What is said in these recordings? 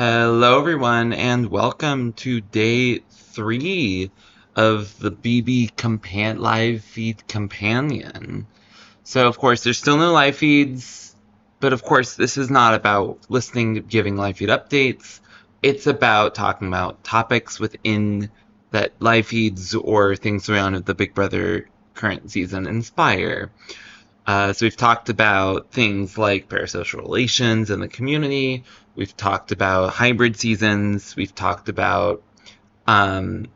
Hello, everyone, and welcome to day 3 of the BB live feed companion. So, of course, there's still no live feeds, but of course, this is not about listening, giving live feed updates. It's about talking about topics within that live feeds or things around the Big Brother current season inspire. So we've talked about things like parasocial relations in the community. We've talked about hybrid seasons. We've talked about um,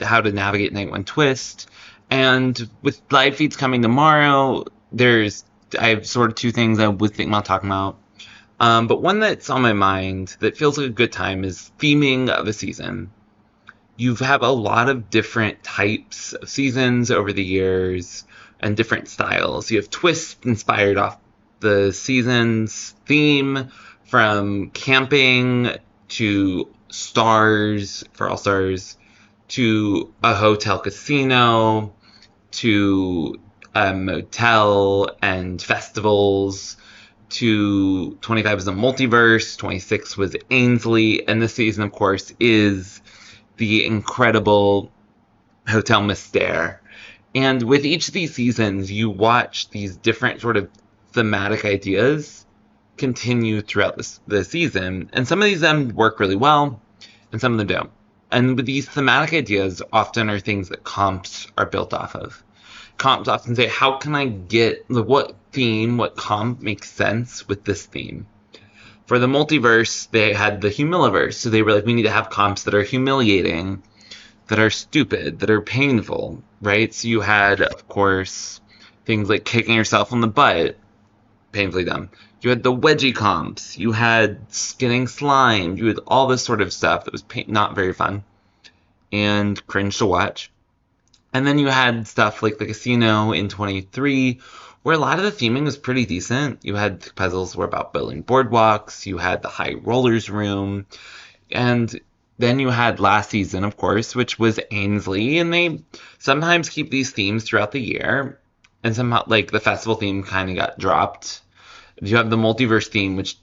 how to navigate Night One Twist. And with live feeds coming tomorrow, I have sort of two things I was thinking about talking about. But one that's on my mind that feels like a good time is theming of a season. You have a lot of different types of seasons over the years and different styles. You have twists inspired off the season's theme, from camping to stars for All Stars to a hotel casino to a motel and festivals to 25 was a multiverse, 26 was Ainsley, and this season, of course, is the incredible Hotel Mystère. And with each of these seasons, you watch these different sort of thematic ideas continue throughout the season. And some of these work really well, and some of them don't. And with these thematic ideas often are things that comps are built off of. Comps often say, how can I get what theme, what comp makes sense with this theme? For the multiverse, they had the Humiliverse, so they were like, we need to have comps that are humiliating, that are stupid, that are painful, right? So you had, of course, things like kicking yourself in the butt, painfully dumb. You had the wedgie comps, you had getting slimed, you had all this sort of stuff that was not very fun and cringe to watch. And then you had stuff like the casino in 23, where a lot of the theming was pretty decent. You had the puzzles were about building boardwalks, you had the high rollers room, and then you had last season, of course, which was Ainsley, and they sometimes keep these themes throughout the year, and somehow, like, the festival theme kind of got dropped. You have the multiverse theme, which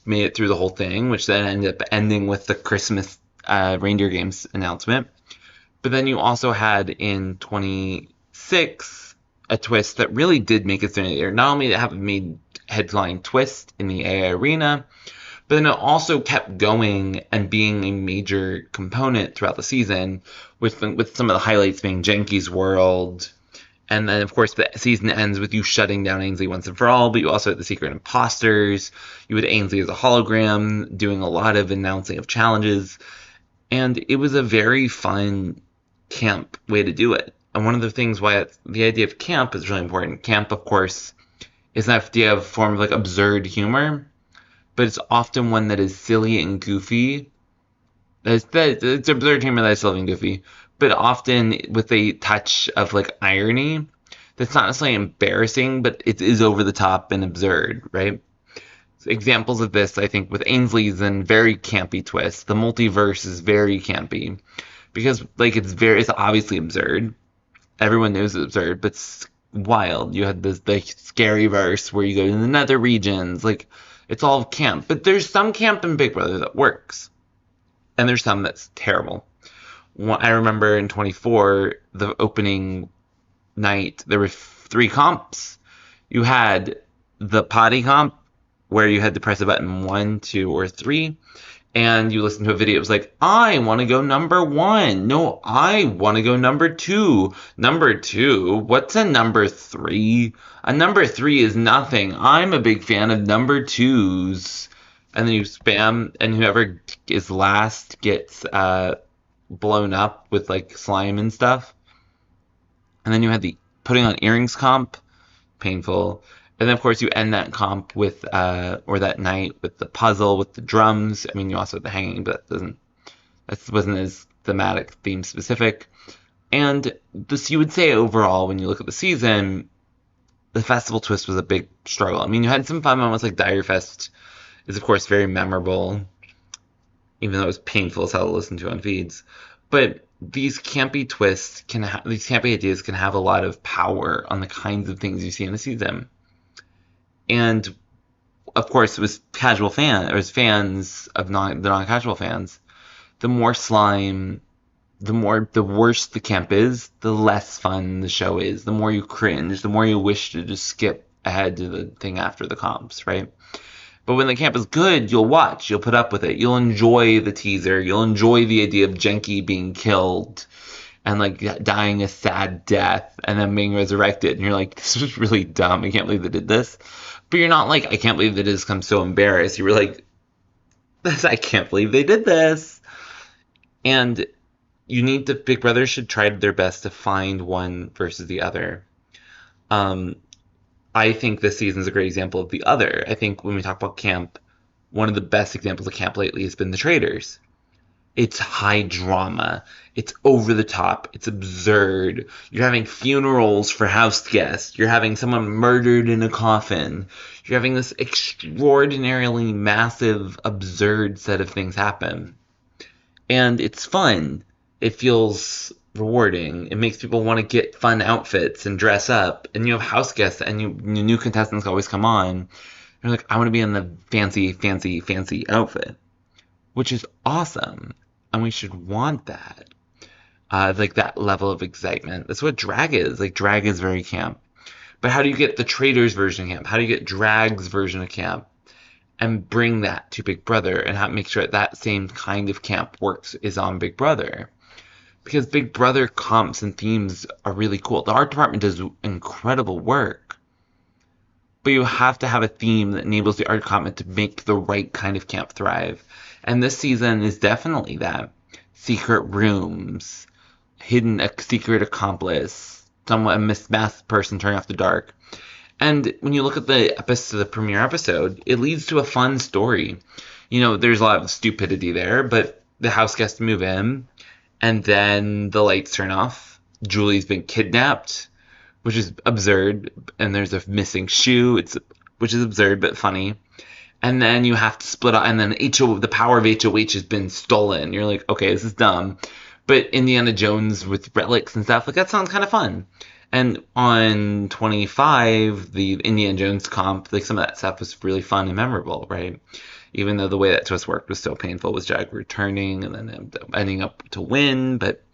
made it through the whole thing, which then ended up ending with the Christmas reindeer games announcement. But then you also had in 26 a twist that really did make it through the year. Not only did it have a made headline twist in the AI arena, but then it also kept going and being a major component throughout the season, with some of the highlights being Jenky's World. And then, of course, the season ends with you shutting down Ainsley once and for all, but you also had the Secret Imposters. You had Ainsley as a hologram doing a lot of announcing of challenges. And it was a very fun camp way to do it. And one of the things why the idea of camp is really important. Camp, of course, is an idea of form of like absurd humor, but it's often one that is silly and goofy. It's absurd humor that is silly and goofy, but often with a touch of like irony that's not necessarily embarrassing, but it is over the top and absurd, right? So examples of this, I think, with Ainsley's and very campy twist. The multiverse is very campy because, like, it's obviously absurd. Everyone knows it's absurd, but it's wild. You had this like scary verse where you go to the nether regions, like it's all camp. But there's some camp in Big Brother that works, and there's some that's terrible. I remember in 24, the opening night, there were 3 comps. You had the potty comp, where you had to press a button 1, 2, or 3, and you listen to a video. It was like, I want to go number 1. No, I want to go number 2. Number 2? What's a number 3? A number 3 is nothing. I'm a big fan of number 2s. And then you spam, and whoever is last gets blown up with like slime and stuff. And then you had the putting on earrings comp, painful. And then, of course, you end that comp with, or that night with the puzzle, with the drums. I mean, you also had the hanging, but that wasn't as thematic, theme specific. And this, you would say overall, when you look at the season, the festival twist was a big struggle. I mean, you had some fun moments, like Dire Fest is, of course, very memorable, even though it was painful as hell to listen to on feeds. But these campy twists these campy ideas can have a lot of power on the kinds of things you see in a season. And of course, it was fans of the non-casual fans. The more slime, the worse the camp is, the less fun the show is. The more you cringe, the more you wish to just skip ahead to the thing after the comps, right? But when the camp is good, you'll watch, you'll put up with it, you'll enjoy the teaser, you'll enjoy the idea of Genki being killed and like dying a sad death and then being resurrected. And you're like, this was really dumb. I can't believe they did this. But you're not like, I can't believe they did this. I'm so embarrassed. You were like, I can't believe they did this. And Big Brother should try their best to find one versus the other. I think this season is a great example of the other. I think when we talk about camp, one of the best examples of camp lately has been The Traitors. It's high drama. It's over the top. It's absurd. You're having funerals for house guests. You're having someone murdered in a coffin. You're having this extraordinarily massive, absurd set of things happen. And it's fun. It feels rewarding. It makes people want to get fun outfits and dress up. And you have house guests and new contestants always come on. You're like, I want to be in the fancy, fancy, fancy outfit. Which is awesome. And we should want that. Like that level of excitement. That's what drag is. Like drag is very camp. But how do you get the Traitors version of camp? How do you get drag's version of camp? And bring that to Big Brother and make sure that same kind of camp is on Big Brother. Because Big Brother comps and themes are really cool. The art department does incredible work. But you have to have a theme that enables the art department to make the right kind of camp thrive. And this season is definitely that. Secret rooms, hidden a secret accomplice, somewhat a masked person turning off the dark. And when you look at the premiere episode, it leads to a fun story. There's a lot of stupidity there, but the house guests move in, and then the lights turn off. Julie's been kidnapped, which is absurd, and there's a missing shoe, which is absurd but funny. And then you have to split up, and then the power of HOH has been stolen. You're like, okay, this is dumb. But Indiana Jones with relics and stuff, like that sounds kind of fun. And on 25, the Indiana Jones comp, like some of that stuff was really fun and memorable, right? Even though the way that twist worked was so painful, was Jag returning and then ending up to win. But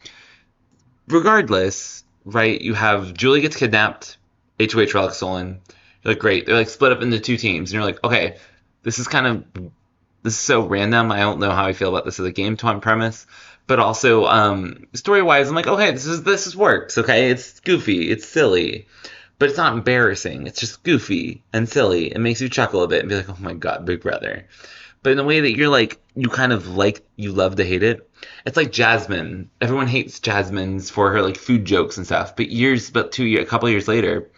regardless, right, you have Julie gets kidnapped, HOH relic stolen. You're like, great. They're like split up into two teams. And you're like, okay, this is so random. I don't know how I feel about this as a game time premise. But also, story-wise, I'm like, okay, this works, okay? It's goofy, it's silly, but it's not embarrassing. It's just goofy and silly. It makes you chuckle a bit and be like, oh my god, Big Brother. But in a way that you're like, you kind of like, you love to hate it. It's like Jasmine. Everyone hates Jasmine's for her like food jokes and stuff. But a couple years later,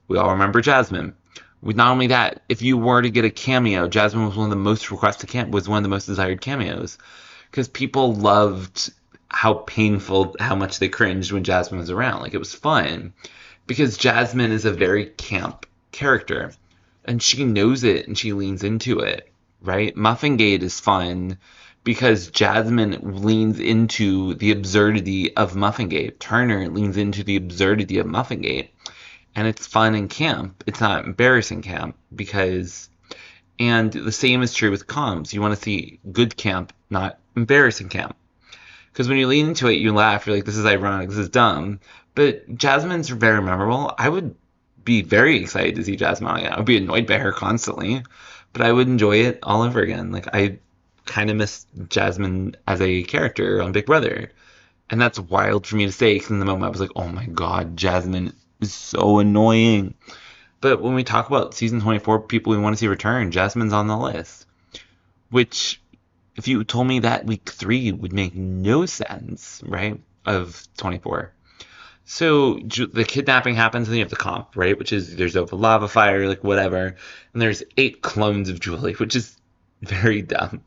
we all remember Jasmine. With not only that, if you were to get a cameo, Jasmine was one of the most requested was one of the most desired cameos. Because people loved how much they cringed when Jasmine was around. Like, it was fun. Because Jasmine is a very camp character. And she knows it and she leans into it, right? Muffingate is fun because Jasmine leans into the absurdity of Muffingate. Turner leans into the absurdity of Muffingate. And it's fun in camp. It's not embarrassing camp and the same is true with comms. You want to see good camp, not embarrassing camp. Because when you lean into it, you laugh. You're like, this is ironic. This is dumb. But Jasmine's very memorable. I would be very excited to see Jasmine again. I would be annoyed by her constantly. But I would enjoy it all over again. Like, I kind of miss Jasmine as a character on Big Brother. And that's wild for me to say. Because in the moment, I was like, oh my god, Jasmine is so annoying. But when we talk about season 24, people we want to see return, Jasmine's on the list. Which, if you told me that week 3 would make no sense, right, of 24. So the kidnapping happens and you have the comp, right, which is there's a lava fire, like whatever. And there's 8 clones of Julie, which is very dumb.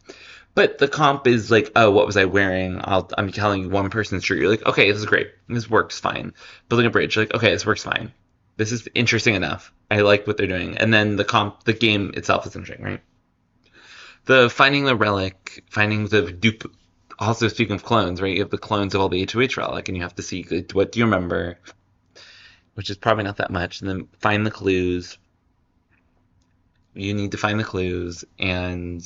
But the comp is like, oh, what was I wearing? I'm telling you one person's shirt. You're like, okay, this is great. This works fine. Building a bridge, you're like, okay, this works fine. This is interesting enough. I like what they're doing. And then the game itself is interesting, right? The finding the relic, finding the dupe. Also, speaking of clones, right? You have the clones of all the HOH relic, and you have to see what do you remember, which is probably not that much. And then find the clues. you need to find the clues and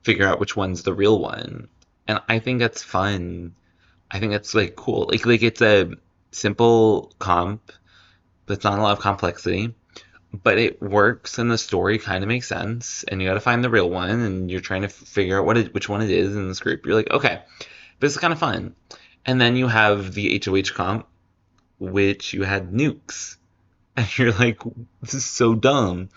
figure out which one's the real one. And I think that's fun. I think that's like cool. Like it's a simple comp, but it's not a lot of complexity. But it works and the story kind of makes sense. And you got to find the real one, and you're trying to figure out which one it is in this group. You're like, okay, this is kind of fun. And then you have the HOH comp, which you had nukes, and you're like, this is so dumb.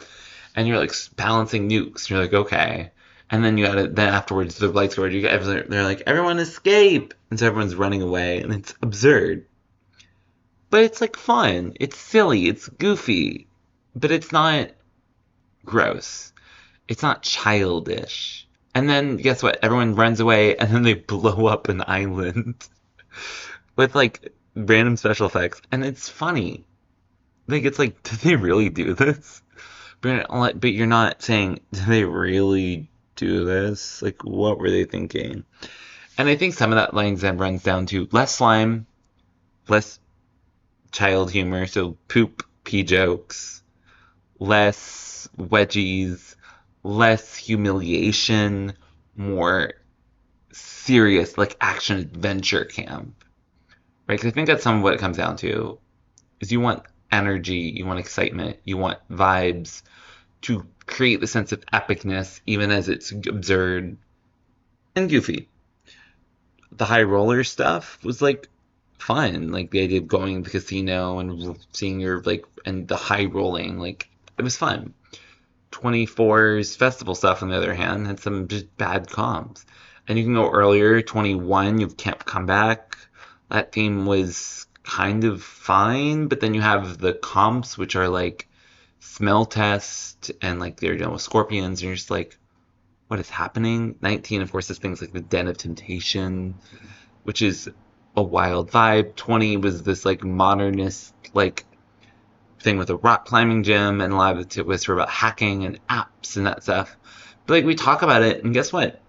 And you're like balancing nukes. And you're like, okay. And then then afterwards the lights go red. They're like, everyone escape, and so everyone's running away, and it's absurd. But it's like fun. It's silly. It's goofy, but it's not gross. It's not childish. And then guess what? Everyone runs away, and then they blow up an island with like random special effects, and it's funny. Like it's like, did they really do this? But you're not saying, did they really do this? Like, what were they thinking? And I think some of that lines then runs down to less slime, less child humor, so poop, pee jokes, less wedgies, less humiliation, more serious, like action adventure camp. Right? Because I think that's some of what it comes down to. Is you want energy, you want excitement, you want vibes to create the sense of epicness, even as it's absurd and goofy. The high roller stuff was like fun, like the idea of going to the casino and seeing your like and the high rolling, like it was fun. 24's festival stuff, on the other hand, had some just bad comps. And you can go earlier, 21, you can't come back. That theme was kind of fine, but then you have the comps, which are like smell test, and like they're dealing with scorpions, and you're just like, what is happening? 19, of course, is things like the Den of Temptation, which is a wild vibe. 20 was this like modernist like thing with a rock climbing gym, and a lot of it was about hacking and apps and that stuff. But like we talk about it, and guess what?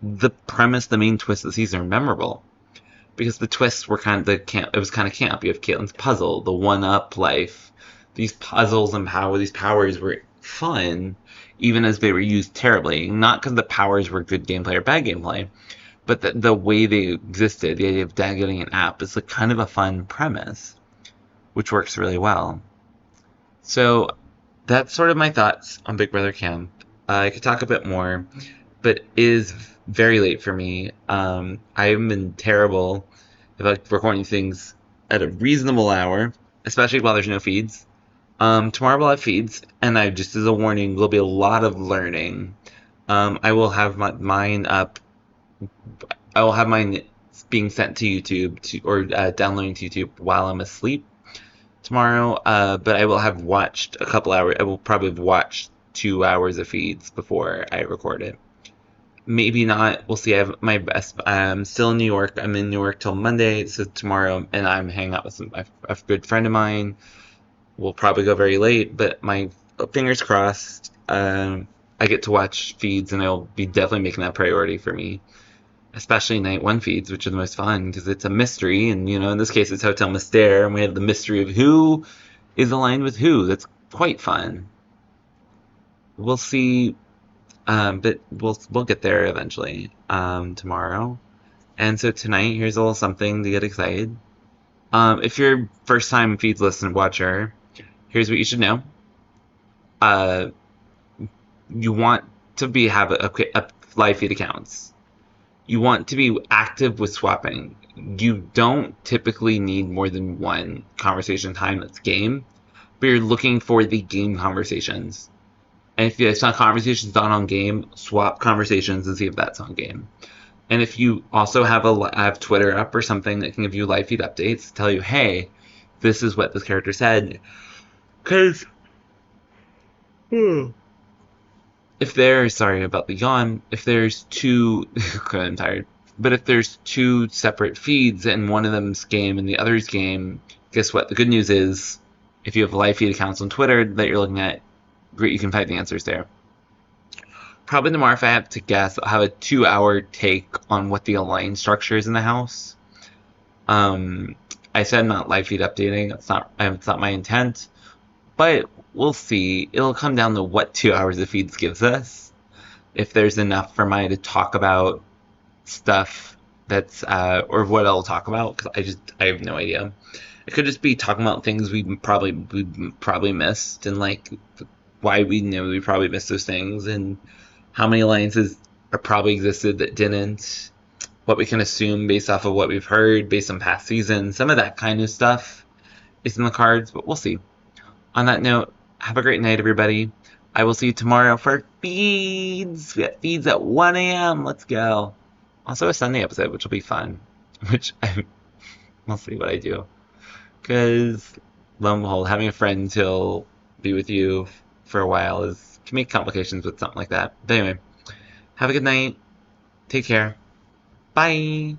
The premise, the main twist of the season are memorable. Because the twists were kind of it was kind of camp. You have Caitlin's puzzle, the one-up life. These puzzles and these powers were fun, even as they were used terribly. Not because the powers were good gameplay or bad gameplay, but the way they existed, the idea of getting an app, is like kind of a fun premise, which works really well. So that's sort of my thoughts on Big Brother Camp. I could talk a bit more, but it is very late for me. I've been terrible about recording things at a reasonable hour, especially while there's no feeds. Tomorrow we'll have feeds, and just as a warning, there'll be a lot of learning. I will have mine up. I will have mine being sent to YouTube or downloading to YouTube while I'm asleep tomorrow. But I will have watched a couple hours. I will probably have watched 2 hours of feeds before I record it. Maybe not. We'll see. I have my best. I'm still in New York. I'm in New York till Monday, so tomorrow, and I'm hanging out with a good friend of mine. We'll probably go very late, but my fingers crossed. I get to watch feeds, and I'll be definitely making that a priority for me, especially night one feeds, which are the most fun because it's a mystery, and in this case it's Hotel Mystère, and we have the mystery of who is aligned with who. That's quite fun. We'll see. But we'll get there eventually tomorrow. And so tonight, here's a little something to get excited. If you're first time feeds listener watcher, here's what you should know. You want to have a live feed accounts. You want to be active with swapping. You don't typically need more than one conversation time that's game, but you're looking for the game conversations. And if it's not conversations not on game, swap conversations and see if that's on game. And if you also have Twitter up or something that can give you live feed updates, tell you, hey, this is what this character said. Because sorry about the yawn, if there's two, I'm tired, but if there's two separate feeds and one of them's game and the other's game, guess what? The good news is, if you have live feed accounts on Twitter that you're looking at, great, you can find the answers there. Probably tomorrow, if I have to guess, I'll have a 2-hour take on what the alliance structure is in the house. I said I'm not live feed updating. It's not my intent. But we'll see. It'll come down to what 2 hours of feeds gives us. If there's enough for Maya to talk about stuff that's, or what I'll talk about, because I have no idea. It could just be talking about things we probably missed, and like why we probably missed those things, and how many alliances are probably existed that didn't, what we can assume based off of what we've heard, based on past seasons. Some of that kind of stuff is in the cards, but we'll see. On that note, have a great night, everybody. I will see you tomorrow for feeds. We got feeds at 1 a.m. Let's go. Also a Sunday episode, which will be fun. We'll see what I do. Because, lo and behold, having a friend who'll be with you for a while can make complications with something like that. But anyway, have a good night. Take care. Bye.